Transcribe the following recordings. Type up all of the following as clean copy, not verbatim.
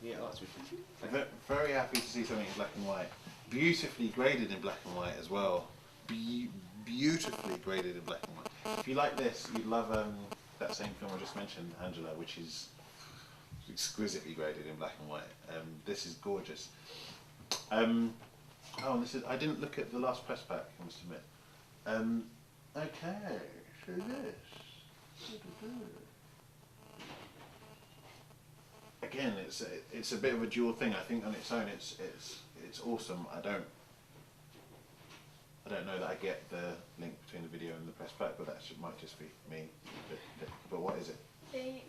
Yeah, that's wicked. Very happy to see something in black and white. Beautifully graded in black and white as well. Beautifully graded in black and white. If you like this, you'd love that same film I just mentioned, Angela, which is exquisitely graded in black and white. This is gorgeous. Oh, this is. I didn't look at the last press pack, I must admit. Okay, so this. Again, it's a bit of a dual thing. I think on its own, it's awesome. I don't know that I get the link between the video and the press pack, but that might just be me. But what is it? We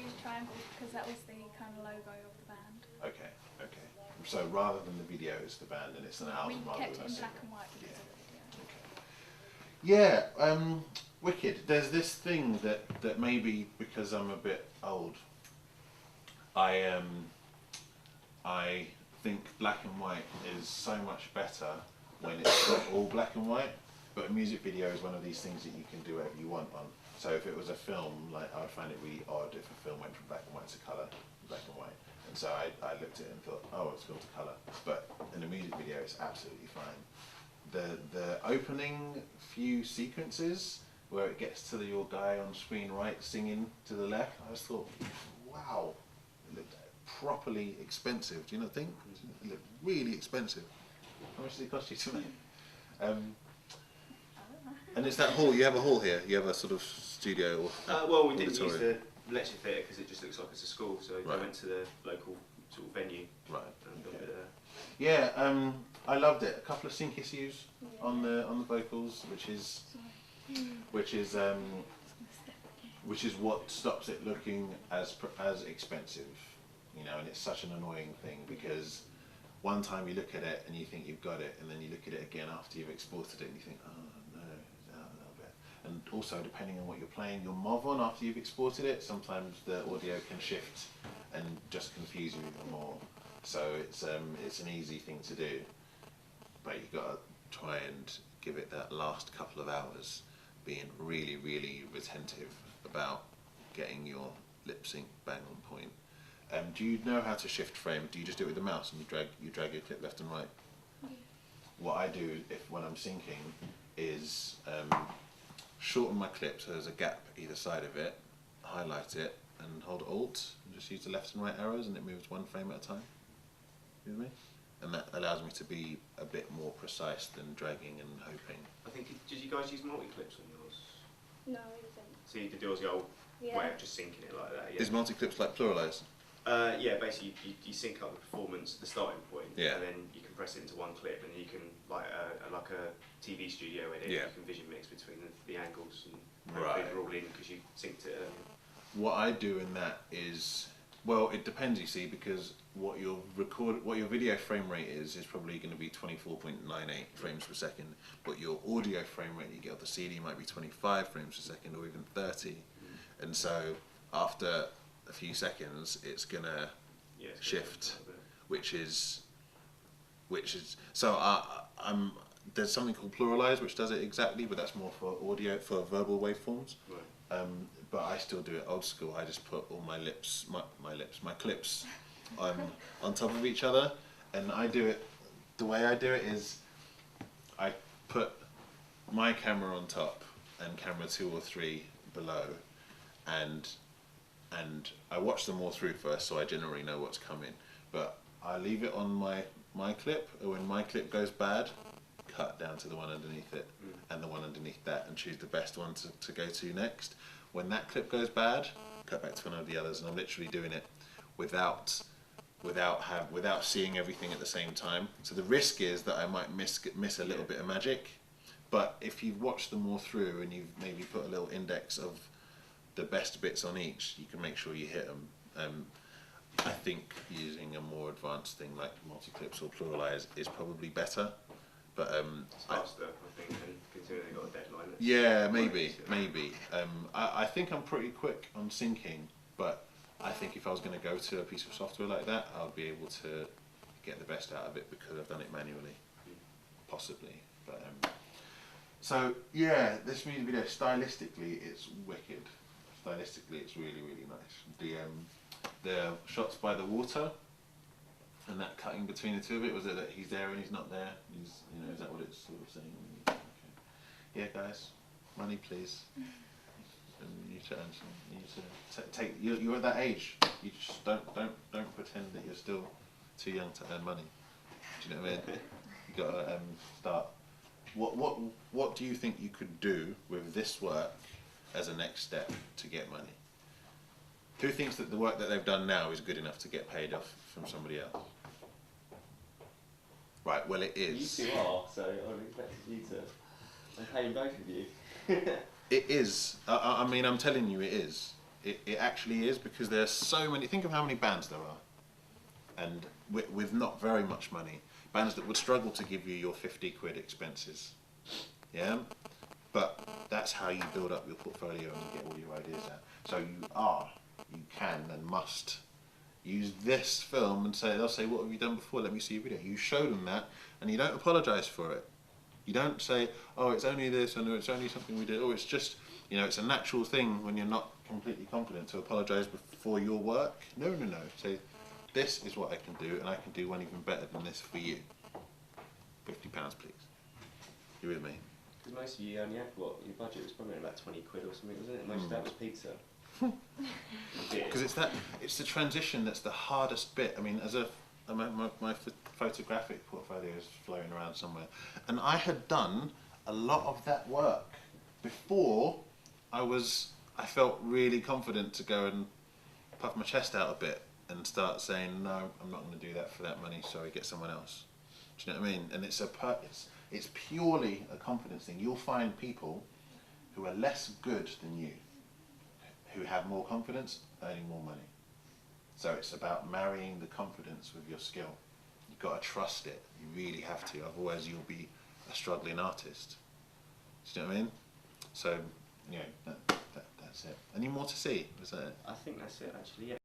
used triangles because that was the kind of logo of the band. Okay, okay. So rather than the video, it's the band, and it's an album. We kept it in black and white because of the Okay. video. Yeah, wicked. There's this thing that maybe because I'm a bit old, I think black and white is so much better when it's not all black and white. But a music video is one of these things that you can do whatever you want on. So if it was a film, like I would find it really odd if a film went from black and white to colour, black and white. And so I looked at it and thought, oh, it's gone to colour. But in a music video, it's absolutely fine. The opening few sequences where it gets to your guy on screen right singing to the left, I just thought, wow, it looked properly expensive. Do you not think? It looked really expensive. How much did it cost you to make? And it's that hall. You have a hall here. You have a sort of studio. Or well, we didn't use the lecture theatre because it just looks like it's a school. So I went to the local sort of venue. Right. And built it there. Yeah. I loved it. A couple of sync issues on the vocals, which is what stops it looking as expensive. You know, and it's such an annoying thing because one time you look at it and you think you've got it, and then you look at it again after you've exported it and you think, oh no, a little bit. And also, depending on what you're playing your MOV on after you've exported it, sometimes the audio can shift and just confuse you even more. So it's an easy thing to do, but you've got to try and give it that last couple of hours, being really, really retentive about getting your lip sync bang on point. Do you know how to shift frame? Do you just do it with the mouse and you drag your clip left and right? Yeah. What I do when I'm syncing is shorten my clip so there's a gap either side of it, highlight it and hold Alt and just use the left and right arrows and it moves one frame at a time. You with me? And that allows me to be a bit more precise than dragging and hoping. I think, did you guys use multi-clips on yours? No, we didn't. So you did yours the old way of just syncing it like that? Yeah. Is multi-clips like pluralize? Yeah, basically you sync up the performance, the starting point, and then you compress it into one clip, and you can like a TV studio edit. You can vision mix between the angles, and they're all in because you synced it. What I do in that is, well, it depends, you see, because what your video frame rate is probably going to be 24.98 frames per second, but your audio frame rate you get off the CD might be 25 frames per second or even 30, and so after a few seconds it's gonna shift, which is so there's something called pluralize which does it exactly, but that's more for audio, for verbal waveforms. But I still do it old school. I just put all my clips on top of each other, and I do it, the way I do it is I put my camera on top and camera 2 or 3 below, and I watch them all through first, so I generally know what's coming. But I leave it on my clip, and when my clip goes bad, cut down to the one underneath it, and the one underneath that, and choose the best one to go to next. When that clip goes bad, cut back to one of the others, and I'm literally doing it without seeing everything at the same time. So the risk is that I might miss a little bit of magic. But if you've watched them all through and you've maybe put a little index of the best bits on each, you can make sure you hit them. I think using a more advanced thing like multi-clips or pluralize is probably better. But it's faster, I think, and considering they've got a deadline. Yeah, maybe. I think I'm pretty quick on syncing, but I think if I was going to go to a piece of software like that, I'll be able to get the best out of it because I've done it manually, possibly. But so yeah, this music video stylistically it's wicked. Stylistically, it's really, really nice. the shots by the water and that cutting between the two of it? Was it that he's there and he's not there? Is that what it's sort of saying? Okay. Yeah, guys, money, please. And you take. You're at that age. You just don't pretend that you're still too young to earn money. Do you know what I mean? You gotta start. What do you think you could do with this work as a next step to get money? Who thinks that the work that they've done now is good enough to get paid off from somebody else? Right, well it is. You two are, so I would expect you to. I'm paying both of you. It is. I mean, I'm telling you, it is. It actually is, because there's so many. Think of how many bands there are, and with not very much money, bands that would struggle to give you your 50 quid expenses. Yeah, but that's how you build up your portfolio and you get all your ideas out. So you can and must use this film and they'll say, what have you done before? Let me see your video. You show them that, and you don't apologise for it. You don't say, oh, it's only this, or it's only something we did. Oh, it's just, it's a natural thing when you're not completely confident to apologise for your work. No. Say, this is what I can do, and I can do one even better than this for you. £50, please. You with me? Because most of you only had your budget was probably about 20 quid or something, wasn't it? Most of that was pizza. Because it's the transition that's the hardest bit. I mean, my photographic portfolio is floating around somewhere, and I had done a lot of that work before I felt really confident to go and puff my chest out a bit and start saying, no, I'm not going to do that for that money, sorry, get someone else. Do you know what I mean? And it's purely a confidence thing. You'll find people who are less good than you, who have more confidence, earning more money. So it's about marrying the confidence with your skill. You've got to trust it. You really have to. Otherwise, you'll be a struggling artist. Do you know what I mean? So, that's it. Any more to see? Was that it? I think that's it, actually, yeah.